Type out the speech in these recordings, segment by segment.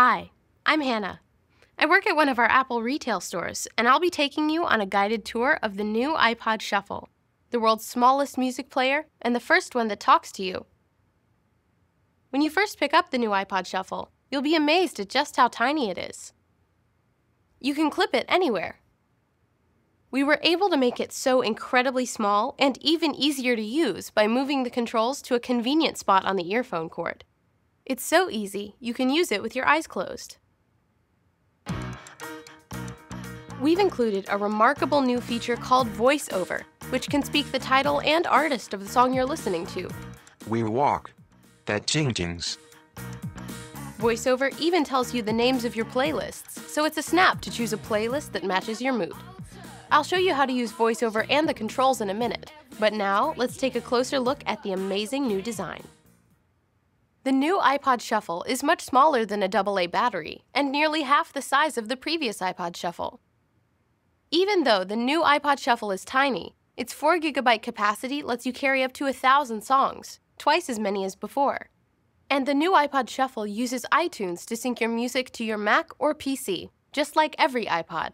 Hi, I'm Hannah. I work at one of our Apple retail stores, and I'll be taking you on a guided tour of the new iPod Shuffle, the world's smallest music player and the first one that talks to you. When you first pick up the new iPod Shuffle, you'll be amazed at just how tiny it is. You can clip it anywhere. We were able to make it so incredibly small and even easier to use by moving the controls to a convenient spot on the earphone cord. It's so easy, you can use it with your eyes closed. We've included a remarkable new feature called VoiceOver, which can speak the title and artist of the song you're listening to. We walk. That ting-tings. VoiceOver even tells you the names of your playlists, so it's a snap to choose a playlist that matches your mood. I'll show you how to use VoiceOver and the controls in a minute, but now let's take a closer look at the amazing new design. The new iPod Shuffle is much smaller than a AA battery and nearly half the size of the previous iPod Shuffle. Even though the new iPod Shuffle is tiny, its 4 GB capacity lets you carry up to 1,000 songs, twice as many as before. And the new iPod Shuffle uses iTunes to sync your music to your Mac or PC, just like every iPod.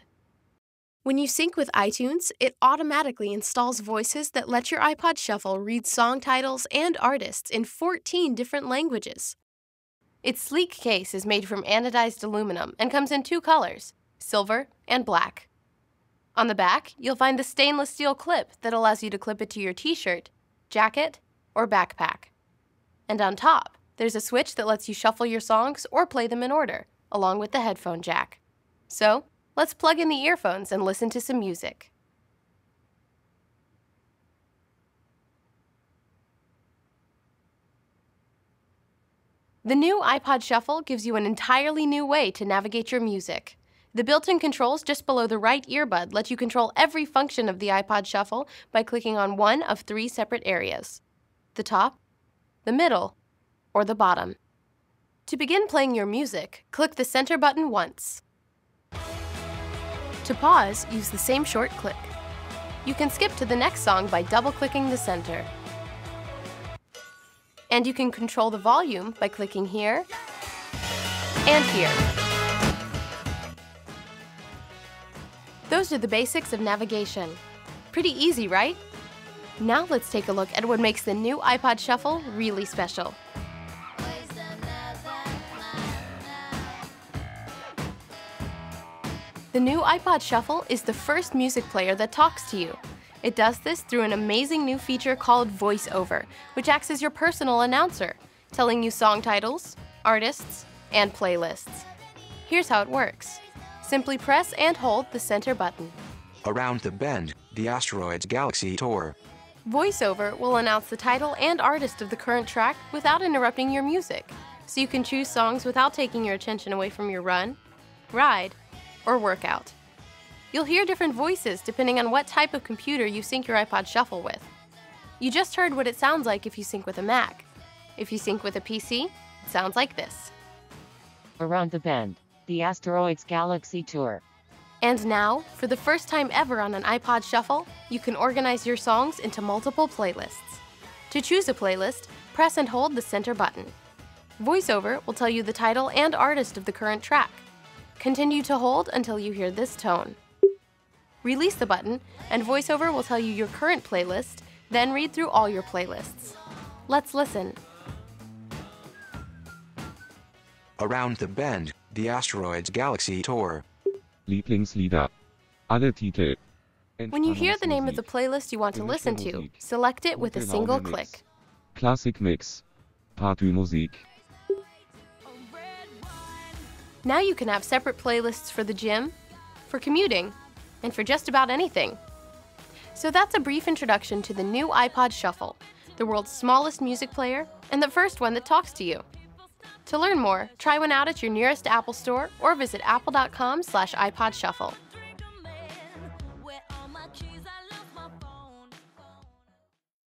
When you sync with iTunes, it automatically installs voices that let your iPod Shuffle read song titles and artists in 14 different languages. Its sleek case is made from anodized aluminum and comes in 2 colors, silver and black. On the back, you'll find the stainless steel clip that allows you to clip it to your t-shirt, jacket, or backpack. And on top, there's a switch that lets you shuffle your songs or play them in order, along with the headphone jack. So, let's plug in the earphones and listen to some music. The new iPod Shuffle gives you an entirely new way to navigate your music. The built-in controls just below the right earbud let you control every function of the iPod Shuffle by clicking on one of 3 separate areas: the top, the middle, or the bottom. To begin playing your music, click the center button once. To pause, use the same short click. You can skip to the next song by double-clicking the center. And you can control the volume by clicking here and here. Those are the basics of navigation. Pretty easy, right? Now let's take a look at what makes the new iPod Shuffle really special. The new iPod Shuffle is the first music player that talks to you. It does this through an amazing new feature called VoiceOver, which acts as your personal announcer, telling you song titles, artists, and playlists. Here's how it works. Simply press and hold the center button. Around the bend, the asteroid's galaxy tour. VoiceOver will announce the title and artist of the current track without interrupting your music, so you can choose songs without taking your attention away from your run, ride, or workout. You'll hear different voices depending on what type of computer you sync your iPod Shuffle with. You just heard what it sounds like if you sync with a Mac. If you sync with a PC, it sounds like this. Around the bend, the asteroid's galaxy tour. And now, for the first time ever on an iPod Shuffle, you can organize your songs into multiple playlists. To choose a playlist, press and hold the center button. VoiceOver will tell you the title and artist of the current track. Continue to hold until you hear this tone. Release the button, and VoiceOver will tell you your current playlist, then read through all your playlists. Let's listen. Around the bend, the asteroid's galaxy tour. Lieblingslieder. Alle Titel. When you hear the name of the playlist you want to listen to, select it with a single click. Classic Mix. Partymusik. Now you can have separate playlists for the gym, for commuting, and for just about anything. So that's a brief introduction to the new iPod Shuffle, the world's smallest music player and the first one that talks to you. To learn more, try one out at your nearest Apple store or visit apple.com/iPod Shuffle.